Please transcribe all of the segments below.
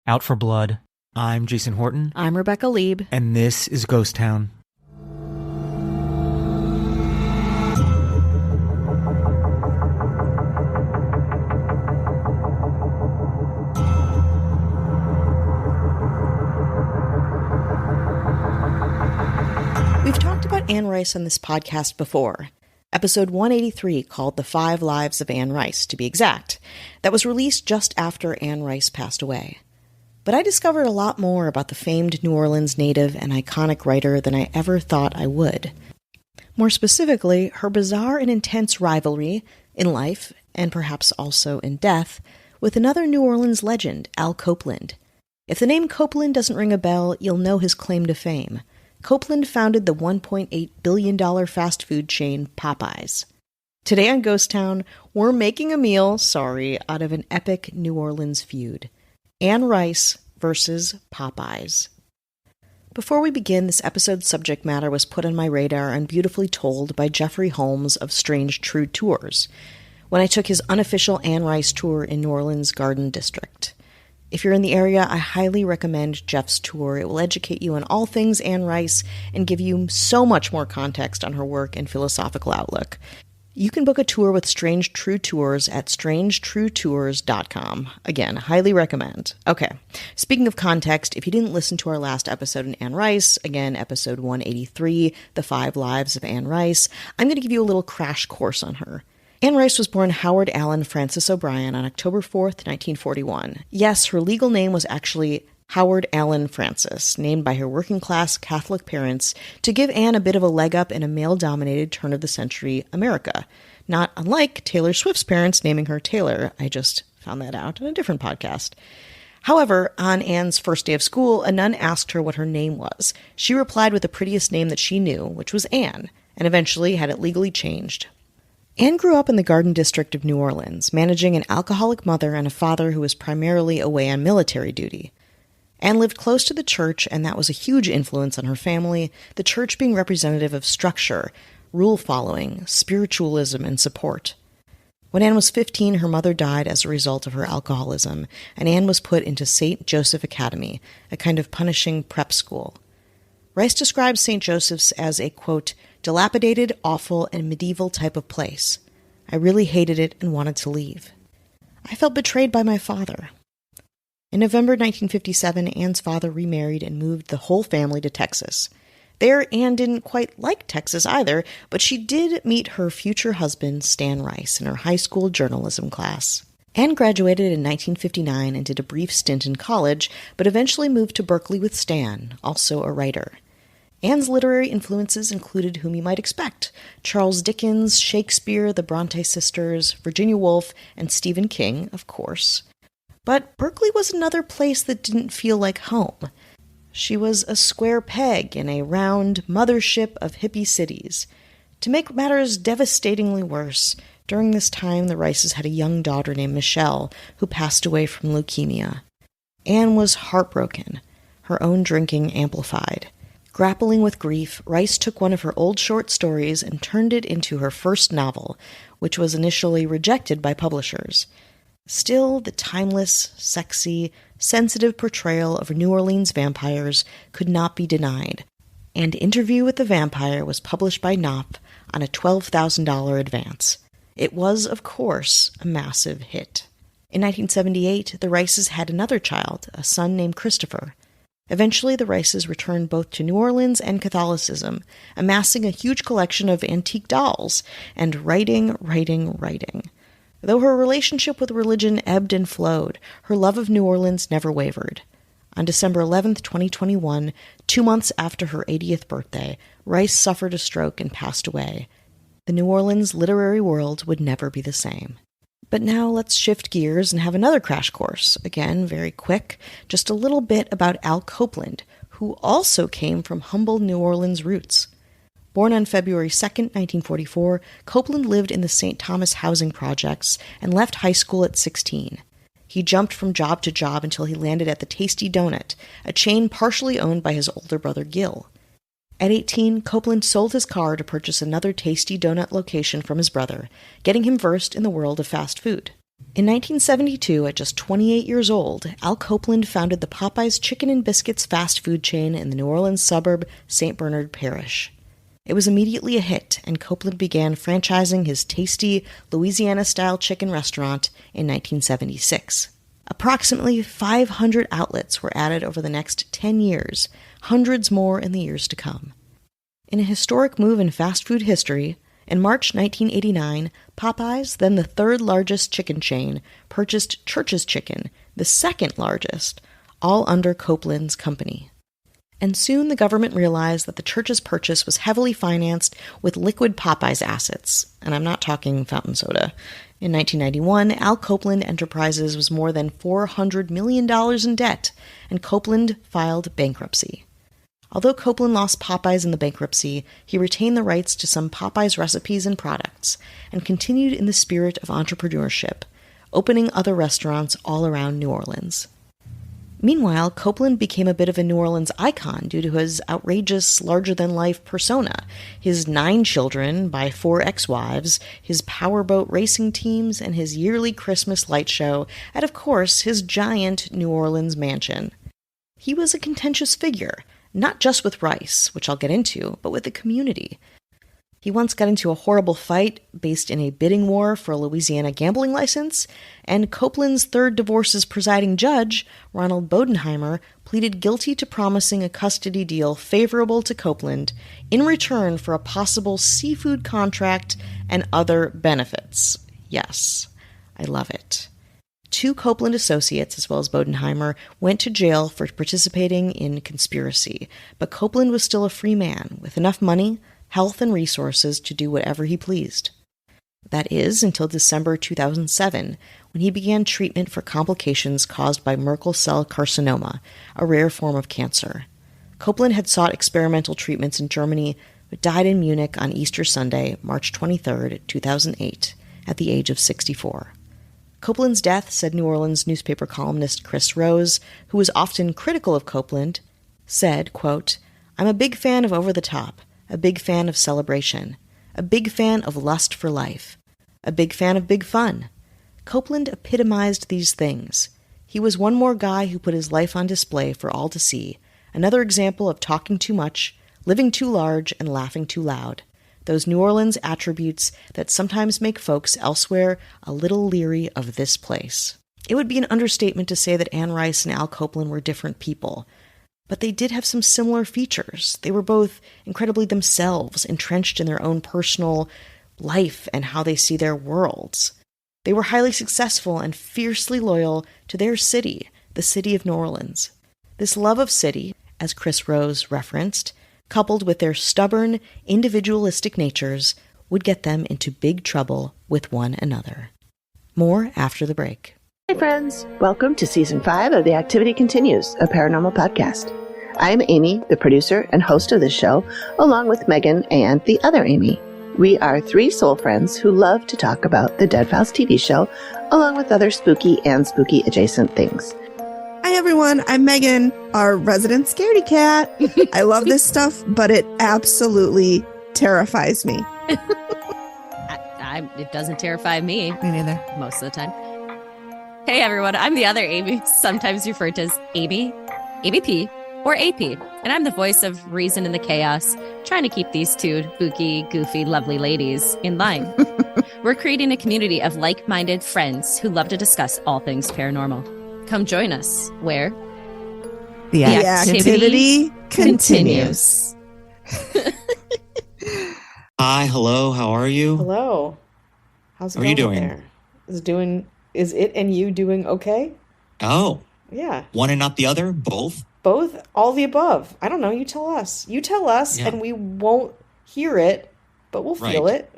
Out for Blood. I'm Jason Horton. I'm Rebecca Lieb. And this is Ghost Town. We've talked about Anne Rice on this podcast before. Episode 183 called The 5 Lives of Anne Rice, to be exact. That was released just after Anne Rice passed away. But I discovered a lot more about the famed New Orleans native and iconic writer than I ever thought I would. More specifically, her bizarre and intense rivalry, in life, and perhaps also in death, with another New Orleans legend, Al Copeland. If the name Copeland doesn't ring a bell, you'll know his claim to fame. Copeland founded the $1.8 billion fast food chain Popeyes. Today on Ghost Town, we're making a meal, out of an epic New Orleans feud. Anne Rice versus Popeyes. Before we begin, this episode's subject matter was put on my radar and beautifully told by Jeffrey Holmes of Strange True Tours, when I took his unofficial Anne Rice tour in New Orleans' Garden District. If you're in the area, I highly recommend Jeff's tour. It will educate you on all things Anne Rice and give you so much more context on her work and philosophical outlook. You can book a tour with Strange True Tours at strangetruetours.com. Again, highly recommend. Okay, speaking of context, if you didn't listen to our last episode on Anne Rice, again, episode 183, The 5 Lives of Anne Rice, I'm going to give you a little crash course on her. Anne Rice was born Howard Allen Francis O'Brien on October 4th, 1941. Yes, her legal name was actually Howard Allen Francis, named by her working-class Catholic parents to give Anne a bit of a leg up in a male-dominated turn-of-the-century America. Not unlike Taylor Swift's parents naming her Taylor. I just found that out on a different podcast. However, on Anne's first day of school, a nun asked her what her name was. She replied with the prettiest name that she knew, which was Anne, and eventually had it legally changed. Anne grew up in the Garden District of New Orleans, managing an alcoholic mother and a father who was primarily away on military duty. Anne lived close to the church, and that was a huge influence on her family, the church being representative of structure, rule-following, spiritualism, and support. When Anne was 15, her mother died as a result of her alcoholism, and Anne was put into St. Joseph Academy, a kind of punishing prep school. Rice describes St. Joseph's as a, quote, dilapidated, awful, and medieval type of place. I really hated it and wanted to leave. I felt betrayed by my father. In November 1957, Anne's father remarried and moved the whole family to Texas. There, Anne didn't quite like Texas either, but she did meet her future husband, Stan Rice, in her high school journalism class. Anne graduated in 1959 and did a brief stint in college, but eventually moved to Berkeley with Stan, also a writer. Anne's literary influences included whom you might expect: Charles Dickens, Shakespeare, the Bronte sisters, Virginia Woolf, and Stephen King, of course. But Berkeley was another place that didn't feel like home. She was a square peg in a round mothership of hippie cities. To make matters devastatingly worse, during this time the Rices had a young daughter named Michelle who passed away from leukemia. Anne was heartbroken, her own drinking amplified. Grappling with grief, Rice took one of her old short stories and turned it into her first novel, which was initially rejected by publishers. Still, the timeless, sexy, sensitive portrayal of New Orleans vampires could not be denied, and Interview with the Vampire was published by Knopf on a $12,000 advance. It was, of course, a massive hit. In 1978, the Rices had another child, a son named Christopher. Eventually, the Rices returned both to New Orleans and Catholicism, amassing a huge collection of antique dolls, and writing. Though her relationship with religion ebbed and flowed, her love of New Orleans never wavered. On December 11th, 2021, 2 months after her 80th birthday, Rice suffered a stroke and passed away. The New Orleans literary world would never be the same. But now let's shift gears and have another crash course. Again, very quick, just a little bit about Al Copeland, who also came from humble New Orleans roots. Born on February 2nd, 1944, Copeland lived in the St. Thomas housing projects and left high school at 16. He jumped from job to job until he landed at the Tasty Donut, a chain partially owned by his older brother Gil. At 18, Copeland sold his car to purchase another Tasty Donut location from his brother, getting him versed in the world of fast food. In 1972, at just 28 years old, Al Copeland founded the Popeye's Chicken and Biscuits fast food chain in the New Orleans suburb St. Bernard Parish. It was immediately a hit, and Copeland began franchising his tasty Louisiana-style chicken restaurant in 1976. Approximately 500 outlets were added over the next 10 years, hundreds more in the years to come. In a historic move in fast food history, in March 1989, Popeyes, then the third largest chicken chain, purchased Church's Chicken, the second largest, all under Copeland's company. And soon the government realized that the Church's purchase was heavily financed with liquid Popeyes assets, and I'm not talking fountain soda. In 1991, Al Copeland Enterprises was more than $400 million in debt, and Copeland filed bankruptcy. Although Copeland lost Popeyes in the bankruptcy, he retained the rights to some Popeyes recipes and products, and continued in the spirit of entrepreneurship, opening other restaurants all around New Orleans. Meanwhile, Copeland became a bit of a New Orleans icon due to his outrageous, larger-than-life persona, his 9 children by 4 ex-wives, his powerboat racing teams, and his yearly Christmas light show, and of course, his giant New Orleans mansion. He was a contentious figure, not just with Rice, which I'll get into, but with the community. He once got into a horrible fight based in a bidding war for a Louisiana gambling license, and Copeland's third divorce's presiding judge, Ronald Bodenheimer, pleaded guilty to promising a custody deal favorable to Copeland in return for a possible seafood contract and other benefits. Yes, I love it. 2 Copeland associates, as well as Bodenheimer, went to jail for participating in conspiracy, but Copeland was still a free man, with enough money, health, and resources to do whatever he pleased. That is, until December 2007, when he began treatment for complications caused by Merkel cell carcinoma, a rare form of cancer. Copeland had sought experimental treatments in Germany, but died in Munich on Easter Sunday, March 23, 2008, at the age of 64. Copeland's death, said New Orleans newspaper columnist Chris Rose, who was often critical of Copeland, said, quote, "I'm a big fan of over the top, a big fan of celebration, a big fan of lust for life, a big fan of big fun. Copeland epitomized these things. He was one more guy who put his life on display for all to see, another example of talking too much, living too large, and laughing too loud. Those New Orleans attributes that sometimes make folks elsewhere a little leery of this place." It would be an understatement to say that Anne Rice and Al Copeland were different people, but they did have some similar features. They were both incredibly themselves, entrenched in their own personal life and how they see their worlds. They were highly successful and fiercely loyal to their city, the city of New Orleans. This love of city, as Chris Rose referenced, coupled with their stubborn, individualistic natures, would get them into big trouble with one another. More after the break. Hey friends, welcome to Season 5 of The Activity Continues, a paranormal podcast. I am Amy, the producer and host of this show, along with Megan and the other Amy. We are 3 soul friends who love to talk about the Dead Files TV show, along with other spooky and spooky adjacent things. Hi everyone, I'm Megan, our resident scaredy cat. I love this stuff, but it absolutely terrifies me. It doesn't terrify me. Me neither. Most of the time. Hey everyone, I'm the other Amy, sometimes referred to as Amy, ABP, or AP, and I'm the voice of reason in the chaos, trying to keep these 2 spooky, goofy, lovely ladies in line. We're creating a community of like-minded friends who love to discuss all things paranormal. Come join us, where the activity continues. Hi, hello, how are you? Hello. How's it How are you going doing? there? Is it and you doing okay? Oh, Yeah. one and not the other? Both? Both? All the above. I don't know. You tell us. You tell us, Yeah. and we won't hear it, but we'll feel Right. it.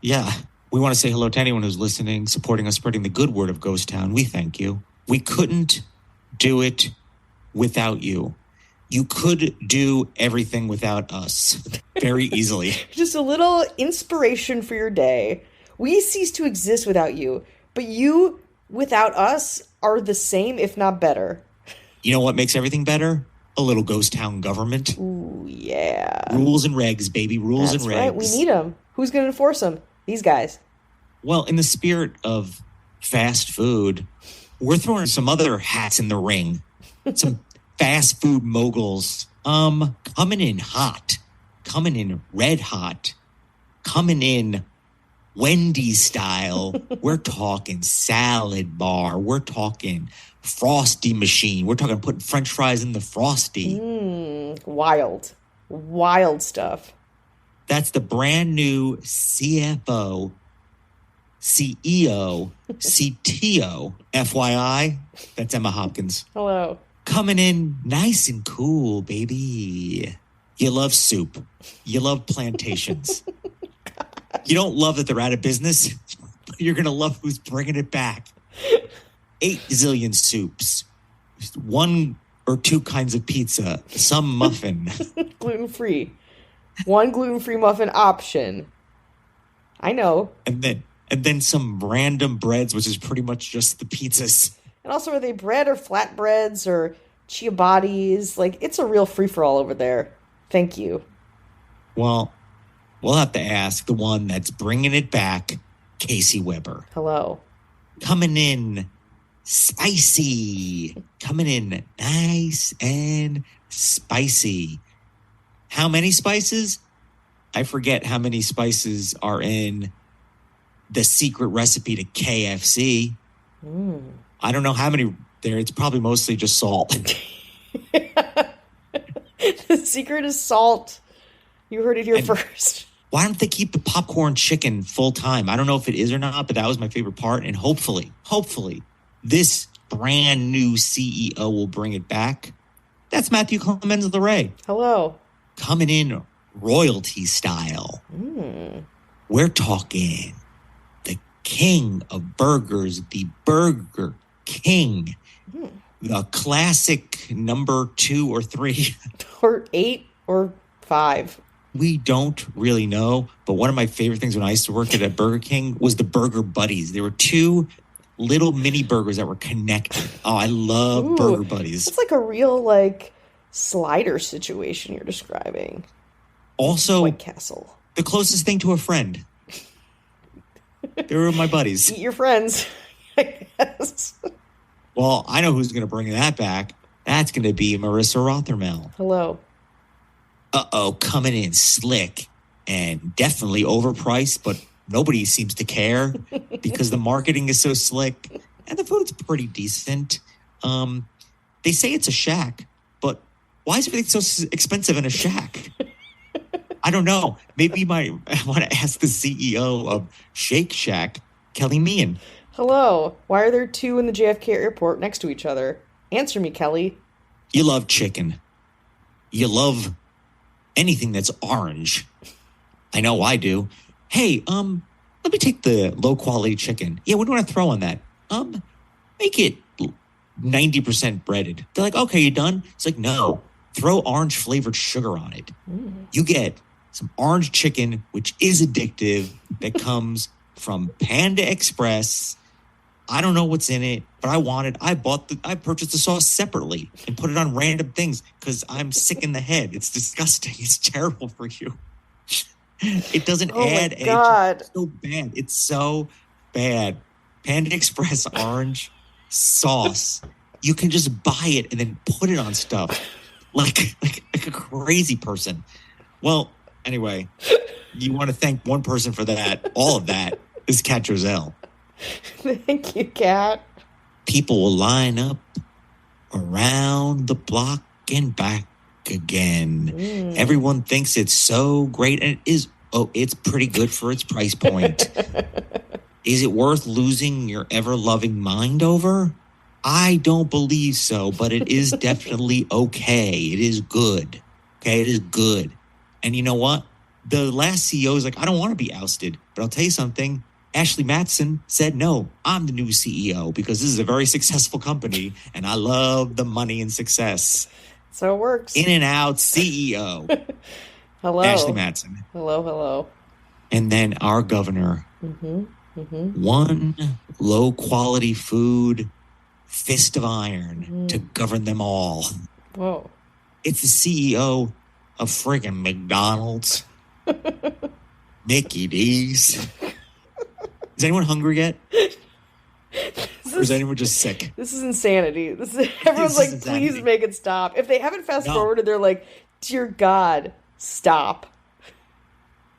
Yeah. We want to say hello to anyone who's listening, supporting us, spreading the good word of Ghost Town. We thank you. We couldn't do it without you. You could do everything without us very easily. Just a little inspiration for your day. We cease to exist without you, but you, without us, are the same, if not better. You know what makes everything better? A little Ghost Town government. Ooh, yeah. Rules and regs, baby. Rules That's and regs. right. We need them. Who's going to enforce them? These guys. Well, in the spirit of fast food, we're throwing some other hats in the ring. Some fast food moguls. Coming in hot. Coming in red hot. Coming in Wendy's style. We're talking salad bar. We're talking Frosty machine. We're talking putting French fries in the Frosty. Wild stuff. That's the brand new CFO, CEO, CTO. FYI, that's Emma Hopkins. Hello. Coming in nice and cool, baby. You love soup. You love plantations. You don't love that they're out of business, but you're going to love who's bringing it back. 8 zillion soups. 1 or 2 kinds of pizza. Some muffin. Gluten-free. 1 gluten-free muffin option. I know. And then some random breads, which is pretty much just the pizzas. And also, are they bread or flatbreads or ciabattis? Like, it's a real free-for-all over there. Thank you. Well, we'll have to ask the one that's bringing it back, Casey Weber. Hello. Coming in spicy. Coming in nice and spicy. How many spices? I forget how many spices are in the secret recipe to KFC. I don't know how many there. It's probably mostly just salt. The secret is salt. You heard it here first. Why don't they keep the popcorn chicken full time? I don't know if it is or not, but that was my favorite part. And hopefully, this brand new CEO will bring it back. That's Matthew Clemens of the Ray. Hello. Coming in royalty style. We're talking the king of burgers, the Burger King. The classic number 2 or 3. Or 8 or 5. We don't really know, but one of my favorite things when I used to work at a Burger King was the Burger Buddies. There were 2 little mini burgers that were connected. Oh, I love Burger Buddies. It's like a real, like, slider situation you're describing. Also, White Castle. The closest thing to a friend. They were my buddies. Eat your friends, I guess. Well, I know who's going to bring that back. That's going to be Marissa Rothermel. Hello. Coming in slick and definitely overpriced, but nobody seems to care because the marketing is so slick and the food's pretty decent. They say it's a shack, but why is everything so expensive in a shack? I don't know. Maybe I want to ask the CEO of Shake Shack, Kelly Meehan. Hello. Why are there 2 in the JFK airport next to each other? Answer me, Kelly. You love chicken. You love anything that's orange. I know I do. Hey, let me take the low quality chicken. Yeah, what do you want to throw on that? Make it 90% breaded. They're like, okay, you done? It's like, no, throw orange flavored sugar on it. You get some orange chicken, which is addictive, that comes from Panda Express. I don't know what's in it, but I purchased the sauce separately and put it on random things because I'm sick in the head. It's disgusting. It's terrible for you. It doesn't add edge. It's so bad. It's so bad. Panda Express orange sauce. You can just buy it and then put it on stuff like a crazy person. Well, anyway, you want to thank one person for that. All of that is Kat Drizel. Thank you, Kat. People will line up around the block and back again. Everyone thinks it's so great, and it is. Oh, it's pretty good for its price point. Is it worth losing your ever-loving mind over? I don't believe so, but it is definitely okay. It is good. Okay, it is good. And you know what? The last CEO is like, I don't want to be ousted, but I'll tell you something. Ashley Matson said, no, I'm the new CEO because this is a very successful company and I love the money and success. So it works. In and out CEO. Hello. Ashley Matson. Hello. And then our governor. One low quality food, fist of iron to govern them all. Whoa. It's the CEO of friggin' McDonald's. Mickey D's. Is anyone hungry yet? Or is anyone just sick? This is insanity. Everyone's like, insanity. please make it stop. If they haven't fast No. forwarded, they're like, dear God, stop.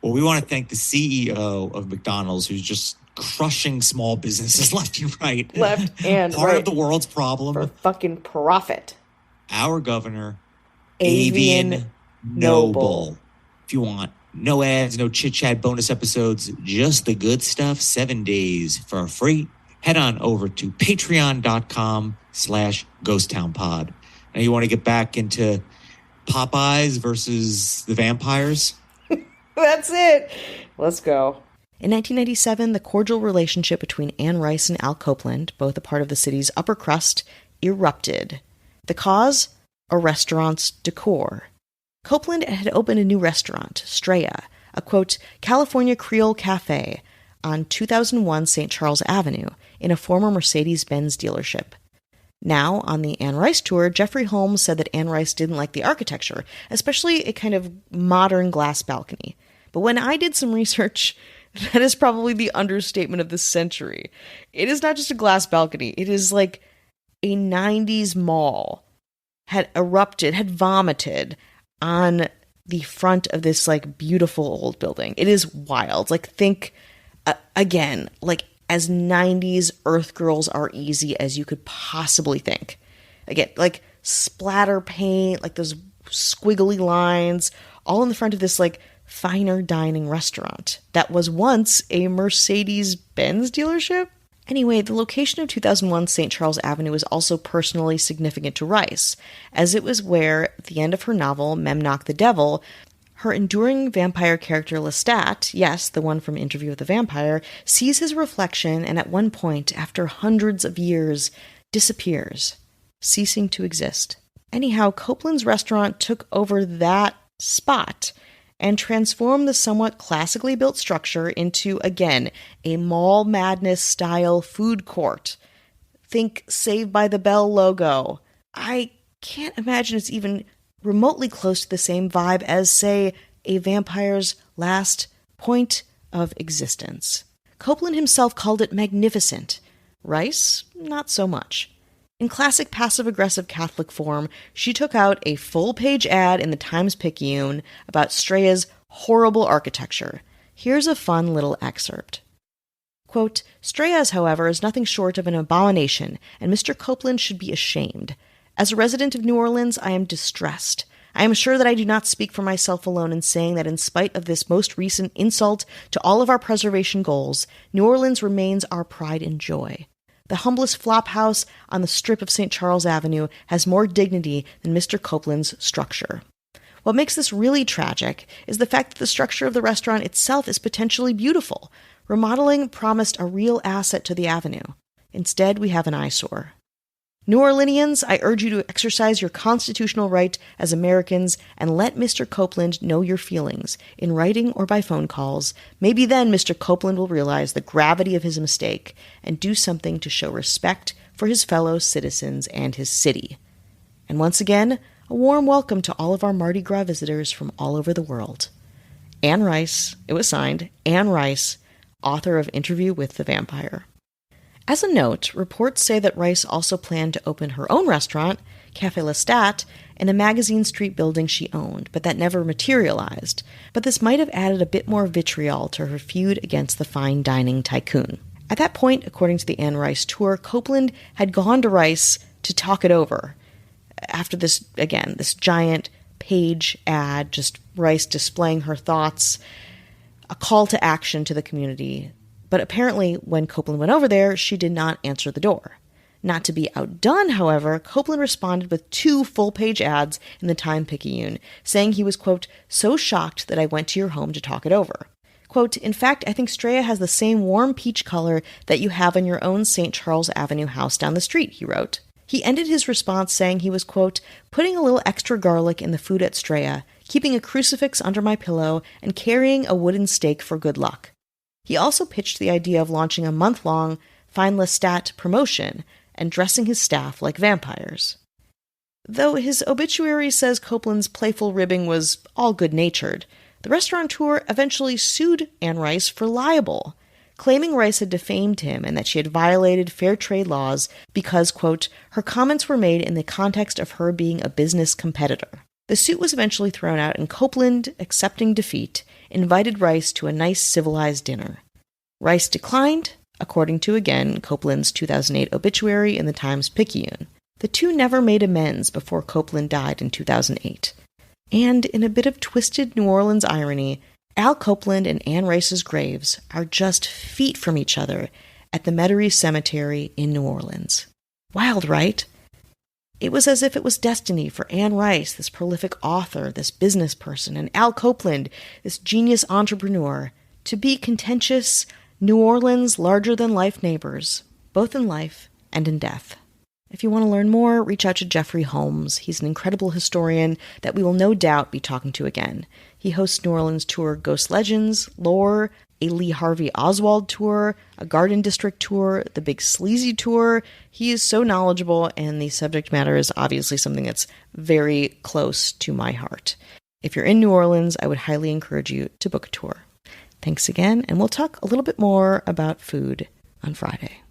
Well, we want to thank the CEO of McDonald's, who's just crushing small businesses left and right. Left and Part right. of the world's problem. For fucking profit. Our governor, Avian Noble. If you want no ads, no chit-chat bonus episodes, just the good stuff, 7 days for free, head on over to patreon.com/ghosttownpod. Now you want to get back into Popeyes versus the vampires? That's it. Let's go. In 1997, the cordial relationship between Anne Rice and Al Copeland, both a part of the city's upper crust, erupted. The cause? A restaurant's decor. Copeland had opened a new restaurant, Straya, a, quote, California Creole cafe on 2001 St. Charles Avenue in a former Mercedes-Benz dealership. Now, on the Anne Rice tour, Jeffrey Holmes said that Anne Rice didn't like the architecture, especially a kind of modern glass balcony. But when I did some research, that is probably the understatement of the century. It is not just a glass balcony. It is like a 90s mall had erupted, had vomited on the front of this like beautiful old building. It is wild. Like think, again, like as 90s Earth girls are easy as you could possibly think. Again, like splatter paint, like those squiggly lines, all in the front of this like finer dining restaurant that was once a Mercedes-Benz dealership. Anyway, the location of 2001 St. Charles Avenue was also personally significant to Rice, as it was where, at the end of her novel, Memnoch the Devil, her enduring vampire character Lestat, yes, the one from Interview with the Vampire, sees his reflection and at one point, after hundreds of years, disappears, ceasing to exist. Anyhow, Copeland's restaurant took over that spot and transformed the somewhat classically built structure into, again, a mall madness style food court. Think Saved by the Bell logo. I can't imagine it's even remotely close to the same vibe as, say, a vampire's last point of existence. Copeland himself called it magnificent. Rice, not so much. In classic passive-aggressive Catholic form, she took out a full-page ad in the Times-Picayune about Straya's horrible architecture. Here's a fun little excerpt. Quote, Straya's, however, is nothing short of an abomination, and Mr. Copeland should be ashamed. As a resident of New Orleans, I am distressed. I am sure that I do not speak for myself alone in saying that in spite of this most recent insult to all of our preservation goals, New Orleans remains our pride and joy. The humblest flop house on the strip of St. Charles Avenue has more dignity than Mr. Copeland's structure. What makes this really tragic is the fact that the structure of the restaurant itself is potentially beautiful. Remodeling promised a real asset to the avenue. Instead, we have an eyesore. New Orleanians, I urge you to exercise your constitutional right as Americans and let Mr. Copeland know your feelings, in writing or by phone calls. Maybe then Mr. Copeland will realize the gravity of his mistake and do something to show respect for his fellow citizens and his city. And once again, a warm welcome to all of our Mardi Gras visitors from all over the world. Anne Rice, it was signed, Anne Rice, author of Interview with the Vampire. As a note, reports say that Rice also planned to open her own restaurant, Café Lestat, in a Magazine Street building she owned, but that never materialized. But this might have added a bit more vitriol to her feud against the fine dining tycoon. At that point, according to the Anne Rice tour, Copeland had gone to Rice to talk it over. After this, again, this giant page ad, just Rice displaying her thoughts, a call to action to the community. But apparently, when Copeland went over there, she did not answer the door. Not to be outdone, however, Copeland responded with 2 full-page ads in the Time-Picayune, saying he was, quote, so shocked that I went to your home to talk it over. Quote, in fact, I think Straya has the same warm peach color that you have in your own St. Charles Avenue house down the street, he wrote. He ended his response saying he was, quote, putting a little extra garlic in the food at Straya, keeping a crucifix under my pillow, and carrying a wooden stake for good luck. He also pitched the idea of launching a month-long Find Lestat promotion and dressing his staff like vampires. Though his obituary says Copeland's playful ribbing was all good-natured, the restaurateur eventually sued Anne Rice for libel, claiming Rice had defamed him and that she had violated fair trade laws because, quote, her comments were made in the context of her being a business competitor. The suit was eventually thrown out, and Copeland, accepting defeat, invited Rice to a nice civilized dinner. Rice declined, according to, again, Copeland's 2008 obituary in the Times-Picayune. The two never made amends before Copeland died in 2008. And in a bit of twisted New Orleans irony, Al Copeland and Anne Rice's graves are just feet from each other at the Metairie Cemetery in New Orleans. Wild, right? It was as if it was destiny for Anne Rice, this prolific author, this business person, and Al Copeland, this genius entrepreneur, to be contentious New Orleans larger-than-life neighbors, both in life and in death. If you want to learn more, reach out to Jeffrey Holmes. He's an incredible historian that we will no doubt be talking to again. He hosts New Orleans tour Ghost Legends, Lore, a Lee Harvey Oswald tour, a Garden District tour, the Big Sleazy tour. He is so knowledgeable, and the subject matter is obviously something that's very close to my heart. If you're in New Orleans, I would highly encourage you to book a tour. Thanks again, and we'll talk a little bit more about food on Friday.